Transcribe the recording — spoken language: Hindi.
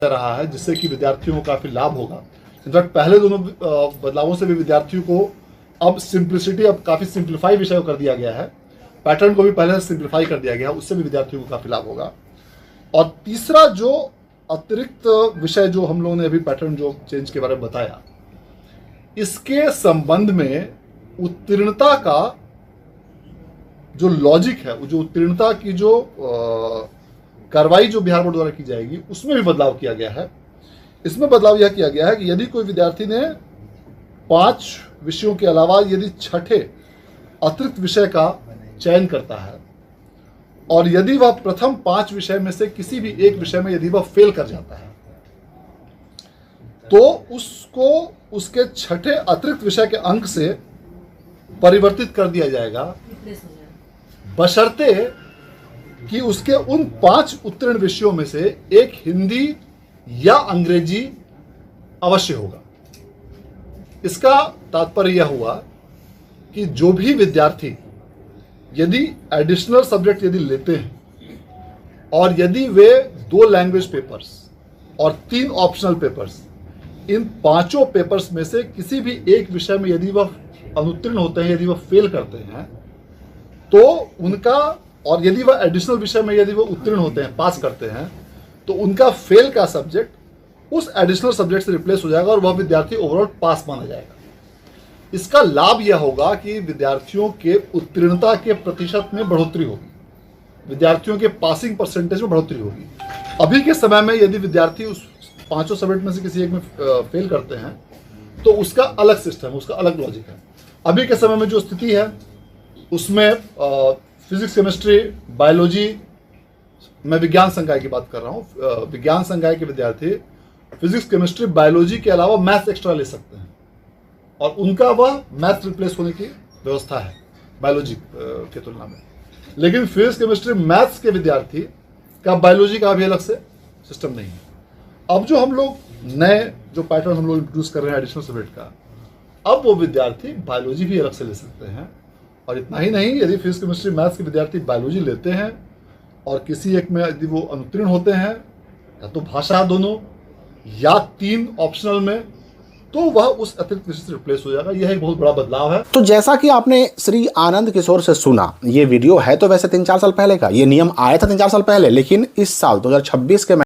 रहा है, जिससे कि विद्यार्थियों को काफी लाभ होगा। इनफैक्ट पहले दोनों बदलावों से भी विद्यार्थियों को अब सिंप्लिसिटी, अब काफी सिंप्लीफाई विषय को कर दिया गया है। पैटर्न को भी पहले से सिंप्लीफाई कर दिया गया है, उससे भी विद्यार्थियों को काफी लाभ होगा। और तीसरा जो अतिरिक्त विषय जो हम लोगों ने अभी पैटर्न जो चेंज के बारे में बताया, इसके संबंध में उत्तीर्णता का जो लॉजिक है, जो उत्तीर्णता की जो कार्रवाई जो बिहार बोर्ड द्वारा की जाएगी, उसमें भी बदलाव किया गया है। इसमें बदलाव यह किया गया है कि यदि कोई विद्यार्थी ने 5 विषयों के अलावा यदि छठे अतिरिक्त विषय का चयन करता है और यदि वह प्रथम 5 विषय में से किसी भी एक विषय में यदि वह फेल कर जाता है, तो उसको उसके छठे अतिरिक्त विषय के अंक से परिवर्तित कर दिया जाएगा, बशर्ते कि उसके उन 5 उत्तीर्ण विषयों में से एक हिंदी या अंग्रेजी अवश्य होगा। इसका तात्पर्य यह हुआ कि जो भी विद्यार्थी यदि एडिशनल सब्जेक्ट यदि लेते हैं और यदि वे 2 लैंग्वेज पेपर्स और 3 ऑप्शनल पेपर्स, इन 5 पेपर्स में से किसी भी एक विषय में यदि वह अनुत्तीर्ण होते हैं, यदि वह फेल करते हैं, तो उनका, और यदि वह एडिशनल विषय में यदि वह उत्तीर्ण होते हैं, पास करते हैं, तो उनका फेल का सब्जेक्ट उस एडिशनल सब्जेक्ट से रिप्लेस हो जाएगा और वह विद्यार्थी ओवरऑल पास माना जाएगा। इसका लाभ यह होगा कि विद्यार्थियों के उत्तीर्णता के प्रतिशत में बढ़ोतरी होगी, विद्यार्थियों के पासिंग परसेंटेज में बढ़ोतरी होगी। अभी के समय में यदि विद्यार्थी उस 5 सब्जेक्ट में से किसी एक में फेल करते हैं, तो उसका अलग सिस्टम, उसका अलग लॉजिक है। अभी के समय में जो स्थिति है उसमें फिजिक्स, केमिस्ट्री, बायोलॉजी, मैं विज्ञान संकाय की बात कर रहा हूँ, विज्ञान संकाय के विद्यार्थी फिजिक्स, केमिस्ट्री, बायोलॉजी के अलावा मैथ्स एक्स्ट्रा ले सकते हैं और उनका वह मैथ्स रिप्लेस होने की व्यवस्था है बायोलॉजी के तुलना में। लेकिन फिजिक्स, केमिस्ट्री, मैथ्स के विद्यार्थी का बायोलॉजी का अभी अलग से सिस्टम नहीं है। अब जो हम लोग नए जो पैटर्न हम लोग इंट्रोड्यूस कर रहे हैं एडिशनल सब्जेक्ट का, अब वो विद्यार्थी बायोलॉजी भी अलग से ले सकते हैं। और इतना ही नहीं, यदि फिजिक्स, केमिस्ट्री, मैथ्स के विद्यार्थी बायोलॉजी लेते हैं और किसी एक में यदि वो अनुत्तीर्ण होते हैं, या तो भाषा दोनों या 3 ऑप्शनल में, तो वह उस अतिरिक्त विषय से रिप्लेस हो जाएगा। यह एक बहुत बड़ा बदलाव है। तो जैसा कि आपने श्री आनंद किशोर से सुना, ये वीडियो है तो वैसे 3-4 साल पहले का, ये नियम आया था 3-4 साल पहले, लेकिन इस साल 2026 के